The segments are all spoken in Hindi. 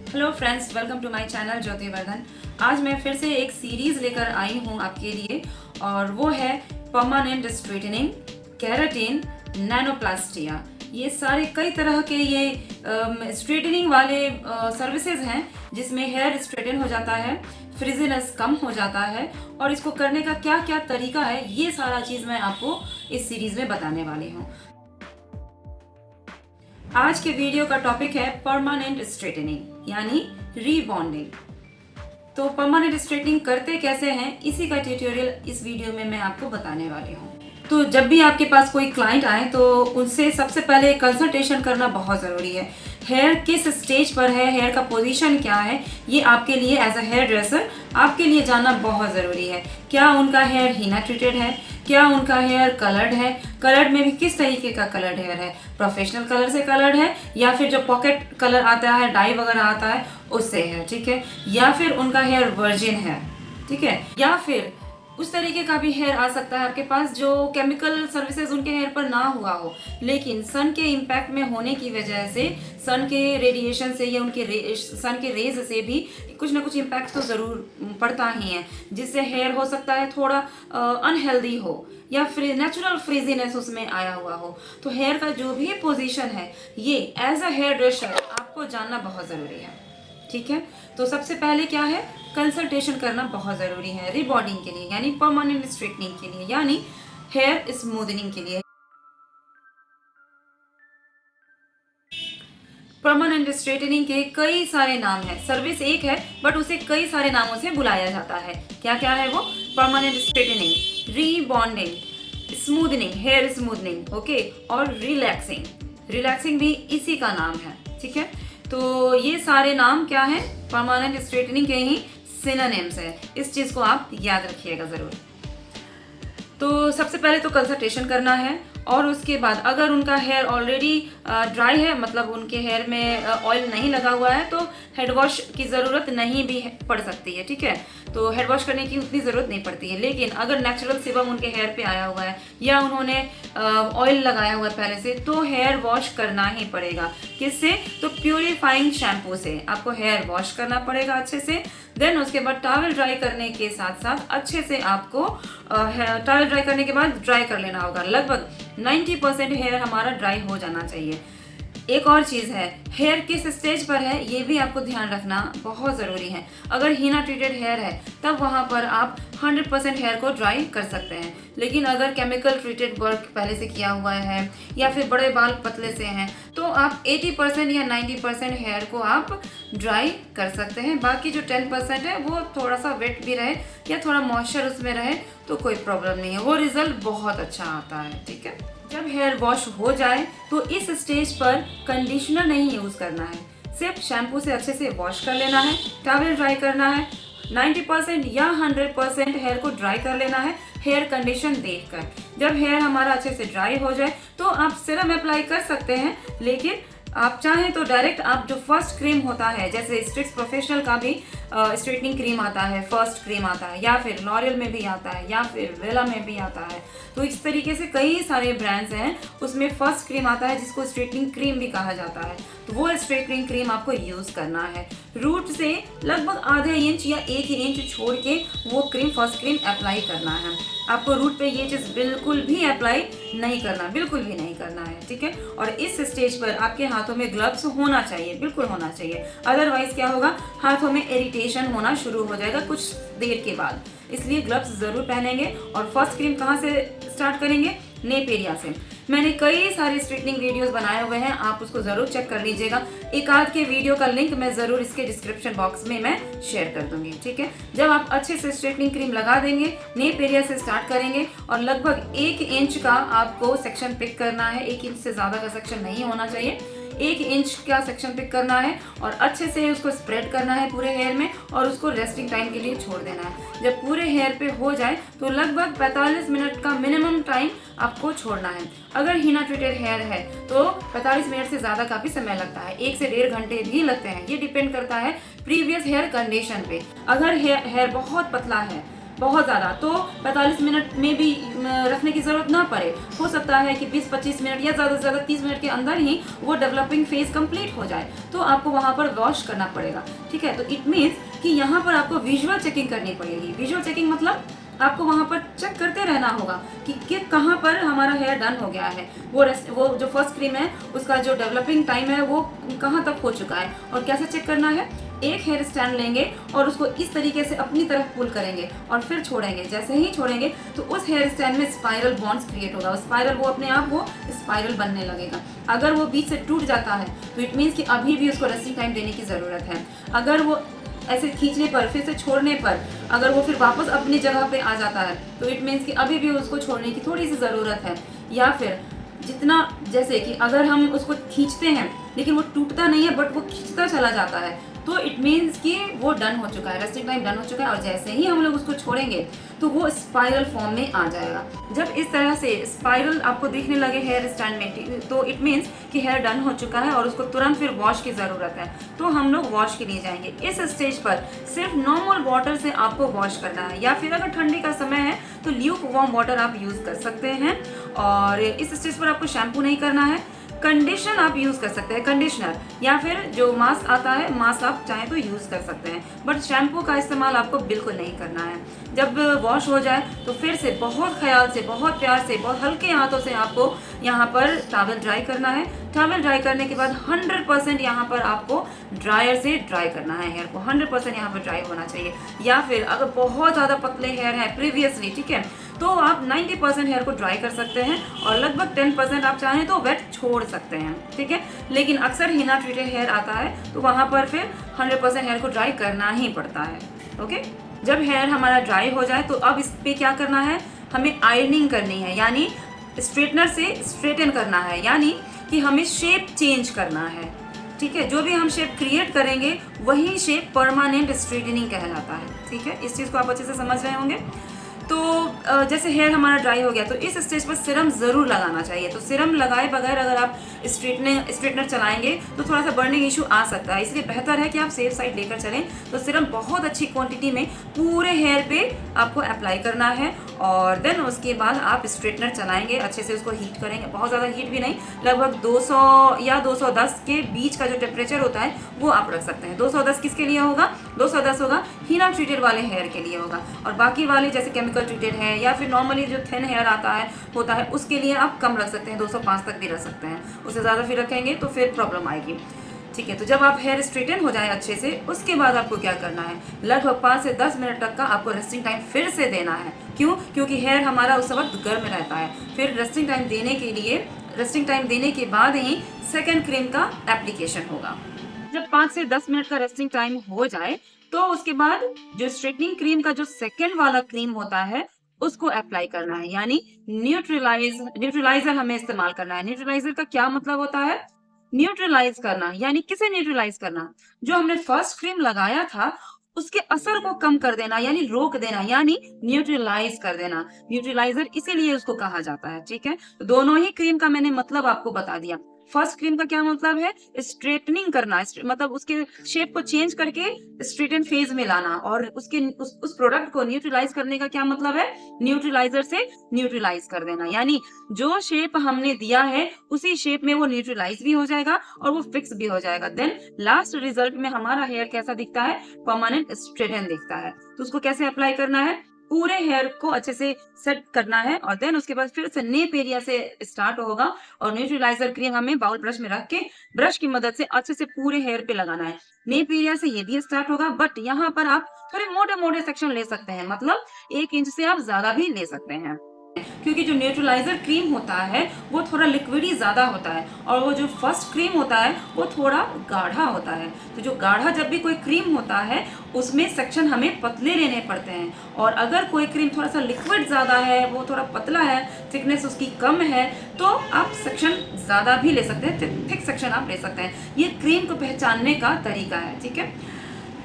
Hello friends, welcome to my channel Jyoti Vardhan. आज मैं फिर से एक सीरीज लेकर आई हूँ आपके लिए और वो है परमानेंट स्ट्रेटनिंग, केराटिन, नैनोप्लास्टिया। ये सारे कई तरह के ये स्ट्रेटनिंग वाले सर्विसेज हैं जिसमें हेयर स्ट्रेटन हो जाता है, फ्रिजीनेस कम हो जाता है और इसको करने का क्या क्या तरीका है ये सारा चीज़ मैं आपको इस सीरीज में बताने वाली हूँ। आज के वीडियो का टॉपिक है परमानेंट स्ट्रेटनिंग यानी रीबॉन्डिंग। तो परमानेंट स्ट्रेटनिंग करते कैसे हैं इसी का ट्यूटोरियल इस वीडियो में मैं आपको बताने वाली हूँ। तो जब भी आपके पास कोई क्लाइंट आए तो उनसे सबसे पहले कंसल्टेशन करना बहुत ज़रूरी है। हेयर किस स्टेज पर है, हेयर का पोजीशन क्या है, ये आपके लिए एज अ हेयर ड्रेसर आपके लिए जानना बहुत ज़रूरी है। क्या उनका हेयर हीना ट्रीटेड है, क्या उनका हेयर कलर्ड है, कलर्ड में भी किस तरीके का कलर्ड हेयर है, प्रोफेशनल कलर से कलर्ड है या फिर जो पॉकेट कलर आता है, डाई वगैरह आता है उससे है, ठीक है, या फिर उनका हेयर वर्जिन है, ठीक है, या फिर उस तरीके का भी हेयर आ सकता है आपके पास जो केमिकल सर्विसेज उनके हेयर पर ना हुआ हो, लेकिन सन के इम्पैक्ट में होने की वजह से, सन के रेडिएशन से या उनके सन के रेज से भी कुछ ना कुछ इम्पैक्ट तो ज़रूर पड़ता ही है, जिससे हेयर हो सकता है थोड़ा अनहेल्दी हो या फिर नेचुरल फ्रीजीनेस उसमें आया हुआ हो। तो हेयर का जो भी पोजीशन है ये एज अ हेयर ड्रेसर आपको जानना बहुत ज़रूरी है, ठीक है। तो सबसे पहले क्या है, कंसल्टेशन करना बहुत ज़रूरी है रीबॉन्डिंग के लिए यानी परमानेंट स्ट्रेटनिंग के लिए यानी हेयर स्मूदनिंग के लिए। परमानेंट स्ट्रेटनिंग के कई सारे नाम हैं, सर्विस एक है बट उसे कई सारे नामों से बुलाया जाता है। क्या क्या है वो? Permanent straightening, rebonding, smoothening, hair smoothening, okay, और रिलैक्सिंग। रिलैक्सिंग भी इसी का नाम है, ठीक है। तो ये सारे नाम क्या है, परमानेंट स्ट्रेटनिंग के ही सिनोनिम्स है। इस चीज़ को आप याद रखिएगा ज़रूर। तो सबसे पहले तो कंसल्टेशन करना है और उसके बाद अगर उनका हेयर ऑलरेडी ड्राई है, मतलब उनके हेयर में ऑयल नहीं लगा हुआ है, तो हेड वॉश की ज़रूरत नहीं भी पड़ सकती है, ठीक है। तो हेड वॉश करने की उतनी ज़रूरत नहीं पड़ती है, लेकिन अगर नेचुरल सीबम उनके हेयर पे आया हुआ है या उन्होंने ऑयल लगाया हुआ है पहले से, तो हेयर वॉश करना ही पड़ेगा। किससे? तो प्यूरिफाइंग शैम्पू से आपको हेयर वॉश करना पड़ेगा अच्छे से। देन उसके बाद टॉवल ड्राई करने के साथ साथ अच्छे से आपको टॉवल ड्राई करने के बाद ड्राई कर लेना होगा। लगभग 90% हेयर हमारा ड्राई हो जाना चाहिए। एक और चीज़ है, हेयर किस स्टेज पर है ये भी आपको ध्यान रखना बहुत ज़रूरी है। अगर हीना ट्रीटेड हेयर है तब वहाँ पर आप 100% हेयर को ड्राई कर सकते हैं, लेकिन अगर केमिकल ट्रीटेड वर्क पहले से किया हुआ है या फिर बड़े बाल पतले से हैं तो आप 80% या 90% हेयर को आप ड्राई कर सकते हैं। बाकी जो 10% है वो थोड़ा सा वेट भी रहे या थोड़ा मॉइस्चर उसमें रहे तो कोई प्रॉब्लम नहीं है, वो रिजल्ट बहुत अच्छा आता है, ठीक है। जब हेयर वॉश हो जाए तो इस स्टेज पर कंडीशनर नहीं यूज़ करना है, सिर्फ शैम्पू से अच्छे से वॉश कर लेना है, टॉवल ड्राई करना है, 90% या 100% हेयर को ड्राई कर लेना है हेयर कंडीशन देखकर। जब हेयर हमारा अच्छे से ड्राई हो जाए तो आप सीरम अप्लाई कर सकते हैं, लेकिन आप चाहें तो डायरेक्ट आप जो फर्स्ट क्रीम होता है, जैसे स्ट्रिक्स प्रोफेशनल का भी स्ट्रेटनिंग क्रीम आता है, फर्स्ट क्रीम आता है, या फिर लॉरियल में भी आता है, या फिर वेला में भी आता है। तो इस तरीके से कई सारे ब्रांड्स हैं, उसमें फर्स्ट क्रीम आता है जिसको स्ट्रेटनिंग क्रीम भी कहा जाता है। तो वो स्ट्रेटनिंग क्रीम आपको यूज़ करना है। रूट से लगभग आधे इंच या 1 इंच छोड़ के वो क्रीम, फर्स्ट क्रीम अप्लाई करना है। आपको रूट पे ये चीज़ बिल्कुल भी अप्लाई नहीं करना, बिल्कुल भी नहीं करना है, ठीक है। और इस स्टेज पर आपके हाथों में ग्लव्स होना चाहिए, बिल्कुल होना चाहिए, अदरवाइज क्या होगा, हाथों में इरिटेशन होना शुरू हो जाएगा कुछ देर के बाद। इसलिए ग्लव्स ज़रूर पहनेंगे। और फर्स्ट क्रीम कहाँ से स्टार्ट करेंगे? नेप एरिया से। मैंने कई सारे स्ट्रेटनिंग वीडियोस बनाए हुए हैं, आप उसको ज़रूर चेक कर लीजिएगा। एक आध के वीडियो का लिंक मैं ज़रूर इसके डिस्क्रिप्शन बॉक्स में मैं शेयर कर दूंगी, ठीक है। जब आप अच्छे से स्ट्रेटनिंग क्रीम लगा देंगे, नेप एरिया से स्टार्ट करेंगे और लगभग 1 इंच का आपको सेक्शन पिक करना है। 1 इंच से ज़्यादा का सेक्शन नहीं होना चाहिए, 1 इंच का सेक्शन पिक करना है और अच्छे से उसको स्प्रेड करना है पूरे हेयर में और उसको रेस्टिंग टाइम के लिए छोड़ देना है। जब पूरे हेयर पे हो जाए तो लगभग 45 मिनट का मिनिमम टाइम आपको छोड़ना है। अगर हीना ट्रीटेड हेयर है तो 45 मिनट से ज़्यादा का भी समय लगता है, 1 से 1.5 घंटे भी लगते हैं। ये डिपेंड करता है प्रीवियस हेयर कंडीशन पे। अगर हेयर बहुत पतला है बहुत ज़्यादा, तो 45 मिनट में भी रखने की ज़रूरत ना पड़े। हो सकता है कि 20-25 मिनट या ज़्यादा से ज़्यादा 30 मिनट के अंदर ही वो डेवलपिंग फेज कंप्लीट हो जाए, तो आपको वहाँ पर वॉश करना पड़ेगा। ठीक है, तो इट मीन्स कि यहाँ पर आपको विजुअल चेकिंग करनी पड़ेगी। विजुअल चेकिंग मतलब आपको वहाँ पर चेक करते रहना होगा कि कहाँ पर हमारा हेयर डन हो गया है, वो जो फर्स्ट क्रीम है उसका जो डेवलपिंग टाइम है वो कहाँ तक हो चुका है। और कैसे चेक करना है, एक हेयर स्टैंड लेंगे और उसको इस तरीके से अपनी तरफ पुल करेंगे और फिर छोड़ेंगे। जैसे ही छोड़ेंगे तो उस हेयर स्टैंड में स्पाइरल बॉन्ड्स क्रिएट होगा, स्पाइरल वो अपने आप वो स्पाइरल बनने लगेगा। अगर वो बीच से टूट जाता है तो इट मीन्स कि अभी भी उसको रेस्टिंग टाइम देने की ज़रूरत है। अगर वो ऐसे खींचने पर, फिर से छोड़ने पर अगर वो फिर वापस अपनी जगह पे आ जाता है तो इट मीन्स कि अभी भी उसको छोड़ने की थोड़ी सी ज़रूरत है। या फिर जितना, जैसे कि अगर हम उसको खींचते हैं लेकिन वो टूटता नहीं है बट वो खींचता चला जाता है, तो इट मीन्स कि वो डन हो चुका है, रेस्टिंग टाइम डन हो चुका है। और जैसे ही हम लोग उसको छोड़ेंगे तो वो स्पाइरल फॉर्म में आ जाएगा। जब इस तरह से स्पाइरल आपको दिखने लगे हेयर स्टैंड में, तो इट मीन्स कि हेयर डन हो चुका है और उसको तुरंत फिर वॉश की ज़रूरत है, तो हम लोग वॉश के लिए जाएंगे। इस स्टेज पर सिर्फ नॉर्मल वाटर से आपको वॉश करना है, या फिर अगर ठंडी का समय है तो ल्यूक वार्म वाटर आप यूज़ कर सकते हैं। और इस स्टेज पर आपको शैम्पू नहीं करना है। कंडीशनर आप यूज़ कर सकते हैं, कंडीशनर, या फिर जो मास्क आता है मास्क आप चाहें तो यूज़ कर सकते हैं, बट शैम्पू का इस्तेमाल आपको बिल्कुल नहीं करना है। जब वॉश हो जाए तो फिर से बहुत ख्याल से, बहुत प्यार से, बहुत हल्के हाथों से आपको यहाँ पर टॉवल ड्राई करना है। टॉवल ड्राई करने के बाद 100% यहाँ पर आपको ड्रायर से ड्राई करना है हेयर को, 100% यहाँ पर ड्राई होना चाहिए। या फिर अगर बहुत ज़्यादा पतले हेयर हैं प्रीवियसली, ठीक है, तो आप 90% हेयर को ड्राई कर सकते हैं और लगभग 10% आप चाहें तो वेट छोड़ सकते हैं। ठीक है, लेकिन अक्सर हिना ट्रीटेड हेयर आता है तो वहाँ पर फिर 100% हेयर को ड्राई करना ही पड़ता है। ओके, जब हेयर हमारा ड्राई हो जाए तो अब इस पर क्या करना है, हमें आयरनिंग करनी है, यानी स्ट्रेटनर से स्ट्रेटन करना है, यानी कि हमें शेप चेंज करना है। ठीक है, जो भी हम शेप क्रिएट करेंगे वही शेप परमानेंट स्ट्रेटनिंग कहलाता है। ठीक है, इस चीज़ को आप अच्छे से समझ रहे होंगे। तो जैसे हेयर हमारा ड्राई हो गया तो इस स्टेज पर सीरम ज़रूर लगाना चाहिए। तो सीरम लगाए बगैर अगर आप स्ट्रेटनर चलाएंगे तो थोड़ा सा बर्निंग इशू आ सकता है, इसलिए बेहतर है कि आप सेफ साइड लेकर चलें। तो सीरम बहुत अच्छी क्वांटिटी में पूरे हेयर पे आपको अप्लाई करना है और देन उसके बाद आप स्ट्रेटनर चलाएंगे, अच्छे से उसको हीट करेंगे, बहुत ज़्यादा हीट भी नहीं, लगभग 200 या 210 के बीच का जो टेम्परेचर होता है वो आप रख सकते हैं। 210 किसके लिए होगा, 210 होगा हिना ट्रीटेड वाले हेयर के लिए होगा, और बाकी वाले जैसे केमिकल ट्रीटेड है या फिर नॉर्मली जो थिन हेयर होता है उसके लिए आप कम रख सकते हैं, 205 तक भी रख सकते हैं। उससे ज़्यादा फिर रखेंगे तो फिर प्रॉब्लम आएगी। ठीक है, तो जब आप हेयर स्ट्रेटन हो जाए अच्छे से, उसके बाद आपको क्या करना है, लगभग 5 से 10 मिनट तक का आपको रेस्टिंग टाइम फिर से देना है। क्यों, क्योंकि हेयर हमारा उस वक्त गर्म रहता है। फिर रेस्टिंग टाइम देने के बाद ही सेकेंड क्रीम का एप्लीकेशन होगा। जब 5 से 10 मिनट का रेस्टिंग टाइम हो जाए तो उसके बाद जो स्ट्रेटनिंग क्रीम का जो सेकेंड वाला क्रीम होता है उसको अप्लाई करना है, यानी न्यूट्रलाइजर हमें इस्तेमाल करना है। न्यूट्रलाइजर का क्या मतलब होता है, न्यूट्रलाइज करना, यानी किसे न्यूट्रलाइज करना, जो हमने फर्स्ट क्रीम लगाया था उसके असर को कम कर देना, यानी रोक देना, यानी न्यूट्रलाइज कर देना। न्यूट्रलाइजर इसीलिए उसको कहा जाता है। ठीक है, तो दोनों ही क्रीम का मैंने मतलब आपको बता दिया। फर्स्ट क्रीम का क्या मतलब है, स्ट्रेटनिंग करना, मतलब उसके शेप को चेंज करके स्ट्रेटन फेज में लाना, और उस प्रोडक्ट को न्यूट्रलाइज करने का क्या मतलब है, न्यूट्रलाइजर से न्यूट्रलाइज कर देना, यानी जो शेप हमने दिया है उसी शेप में वो न्यूट्रलाइज भी हो जाएगा और वो फिक्स भी हो जाएगा। देन लास्ट रिजल्ट में हमारा हेयर कैसा दिखता है, परमानेंट स्ट्रेटन दिखता है। तो उसको कैसे अप्लाई करना है, पूरे हेयर को अच्छे से सेट करना है और देन उसके बाद फिर से नेप एरिया से स्टार्ट होगा और न्यूट्रलाइजर क्रीम हमें बाउल ब्रश में रख के ब्रश की मदद से अच्छे से पूरे हेयर पे लगाना है। नेप एरिया से ये भी स्टार्ट होगा, बट यहाँ पर आप थोड़े मोटे मोटे सेक्शन ले सकते हैं, मतलब 1 इंच से आप ज्यादा भी ले सकते हैं, क्योंकि जो न्यूट्रलाइजर क्रीम होता है वो थोड़ा लिक्विडी ज्यादा होता है और वो जो फर्स्ट क्रीम होता है वो थोड़ा गाढ़ा होता है। तो जो गाढ़ा जब भी कोई क्रीम होता है उसमें सेक्शन हमें पतले लेने पड़ते हैं, और अगर कोई क्रीम थोड़ा सा लिक्विड ज्यादा है, वो थोड़ा पतला है, थिकनेस उसकी कम है, तो आप सेक्शन ज्यादा भी ले सकते हैं, थिक सेक्शन आप ले सकते हैं। ये क्रीम को पहचानने का तरीका है। ठीक है,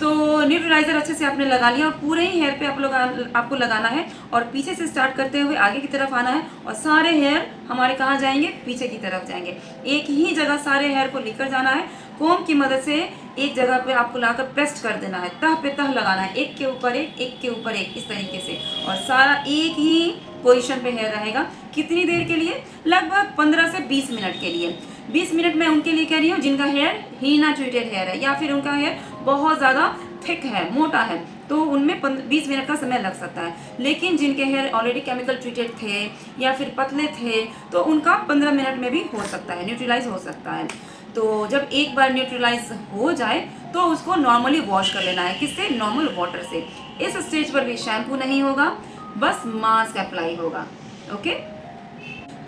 तो न्यूट्रलाइजर अच्छे से आपने लगा लिया और पूरे ही हेयर पे आपको लगाना है और पीछे से स्टार्ट करते हुए आगे की तरफ आना है और सारे हेयर हमारे कहाँ जाएंगे, पीछे की तरफ जाएंगे। एक ही जगह सारे हेयर को लेकर जाना है, कोम की मदद से एक जगह पे आपको लाकर प्रेस कर देना है, तह पे तह लगाना है, एक के ऊपर एक के ऊपर एक, इस तरीके से, और सारा एक ही पोजीशन पे हेयर रहेगा। कितनी देर के लिए? लगभग 15 से 20 मिनट के लिए। 20 मिनट मैं उनके लिए कह रही हूँ जिनका हेयर हीना ट्रीटेड हेयर है या फिर उनका हेयर बहुत ज़्यादा थिक है, मोटा है, तो उनमें 20 मिनट का समय लग सकता है। लेकिन जिनके हेयर ऑलरेडी केमिकल ट्रीटेड थे या फिर पतले थे तो उनका 15 मिनट में भी हो सकता है, न्यूट्रलाइज हो सकता है। तो जब एक बार न्यूट्रलाइज हो जाए तो उसको नॉर्मली वॉश कर लेना है। किससे? नॉर्मल वाटर से। इस स्टेज पर भी शैम्पू नहीं होगा, बस मास्क अप्लाई होगा। ओके,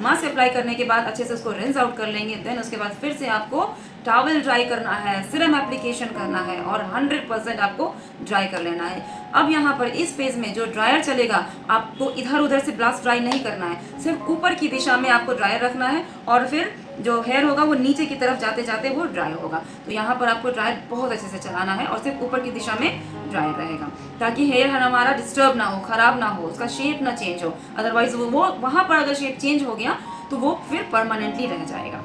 मास्क अप्लाई करने के बाद अच्छे से उसको रिंस आउट कर लेंगे। देन उसके बाद फिर से आपको टॉवल ड्राई करना है, सीरम एप्लीकेशन करना है और 100% आपको ड्राई कर लेना है। अब यहाँ पर इस फेज में जो ड्रायर चलेगा, आपको इधर उधर से ब्लास्ट ड्राई नहीं करना है, सिर्फ ऊपर की दिशा में आपको ड्रायर रखना है और फिर जो हेयर होगा वो नीचे की तरफ जाते जाते वो ड्राई होगा। तो यहाँ पर आपको ड्रायर बहुत अच्छे से चलाना है और सिर्फ ऊपर की दिशा में ड्रायर रहेगा ताकि हेयर हमारा डिस्टर्ब ना हो, खराब ना हो, उसका शेप ना चेंज हो। अदरवाइज वो वहाँ पर अगर शेप चेंज हो गया तो वो फिर परमानेंटली रह जाएगा।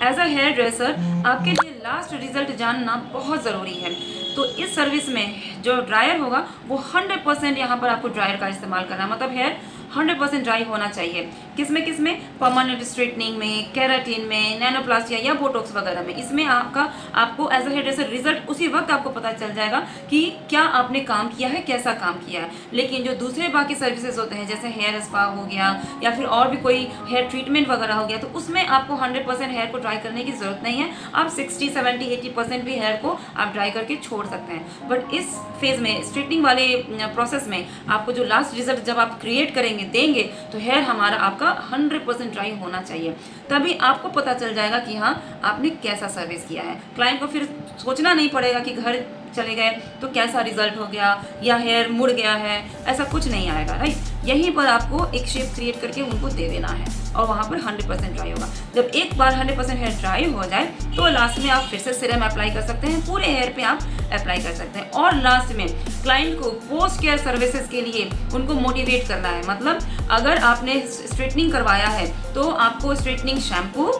एज अ हेयर ड्रेसर आपके लिए लास्ट रिजल्ट जानना बहुत ज़रूरी है। तो इस सर्विस में जो ड्रायर होगा वो 100% यहाँ पर आपको ड्रायर का इस्तेमाल करना है, मतलब हेयर 100% ड्राई होना चाहिए। किसमें? परमानेंट स्ट्रेटनिंग में, केराटिन में, नैनोप्लास्टिया या बोटॉक्स वगैरह में। इसमें आपको as a hairdresser result उसी वक्त आपको पता चल जाएगा कि क्या आपने काम किया है, कैसा काम किया है। लेकिन जो दूसरे बाकी सर्विसेज होते हैं जैसे हेयर स्पा हो गया या फिर और भी कोई हेयर ट्रीटमेंट वगैरह हो गया, तो उसमें आपको 100% हेयर को ड्राई करने की जरूरत नहीं है। आप 60, 70, 80% भी हेयर को आप ड्राई करके छोड़ सकते हैं। बट इस फेज में, स्ट्रेटनिंग वाले प्रोसेस में, आपको जो लास्ट रिजल्ट जब आप क्रिएट देंगे तो हेयर हमारा आपका 100% ड्राई होना चाहिए। तभी आपको पता चल जाएगा कि हाँ आपने कैसा सर्विस किया है। क्लाइंट को फिर सोचना नहीं पड़ेगा कि घर चले गए तो कैसा रिजल्ट हो गया या हेयर मुड़ गया है, ऐसा कुछ नहीं आएगा, राइट। यहीं पर आपको एक शेप क्रिएट करके उनको दे देना है और वहाँ पर 100% ड्राई होगा। जब एक बार 100% हेयर ड्राई हो जाए तो लास्ट में आप फिर से सीरम अप्लाई कर सकते हैं, पूरे हेयर पे आप अप्लाई कर सकते हैं। और लास्ट में क्लाइंट को पोस्ट केयर सर्विसेज के लिए उनको मोटिवेट करना है। मतलब अगर आपने स्ट्रेटनिंग करवाया है तो आपको स्ट्रेटनिंग शैम्पू,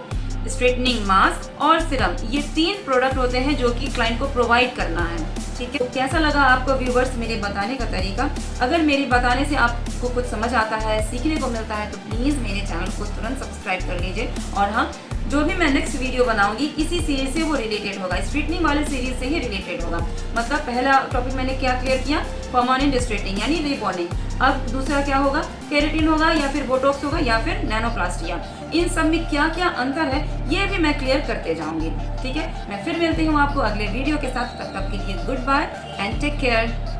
स्ट्रेटनिंग मास्क और सिरम, ये 3 प्रोडक्ट होते हैं जो कि क्लाइंट को प्रोवाइड करना है। ठीक है, तो कैसा लगा आपको व्यूवर्स मेरे बताने का तरीका? अगर मेरे बताने से आपको कुछ समझ आता है, सीखने को मिलता है, तो प्लीज़ मेरे चैनल को तुरंत सब्सक्राइब कर लीजिए। और हाँ, जो भी मैं नेक्स्ट वीडियो बनाऊंगी इसी सीरीज से वो रिलेटेड होगा, स्ट्रेटनिंग वाले सीरीज से ही रिलेटेड होगा। मतलब पहला टॉपिक मैंने क्या क्लियर किया? परमानेंट स्ट्रेटनिंग यानी रीबॉन्डिंग। अब दूसरा क्या होगा? केराटिन होगा या फिर बोटॉक्स होगा या फिर नैनोप्लास्टिया। इन सब में क्या क्या अंतर है ये भी मैं क्लियर करते जाऊंगी। ठीक है, मैं फिर मिलती हूँ आपको अगले वीडियो के साथ। तब तक के लिए goodbye and take care.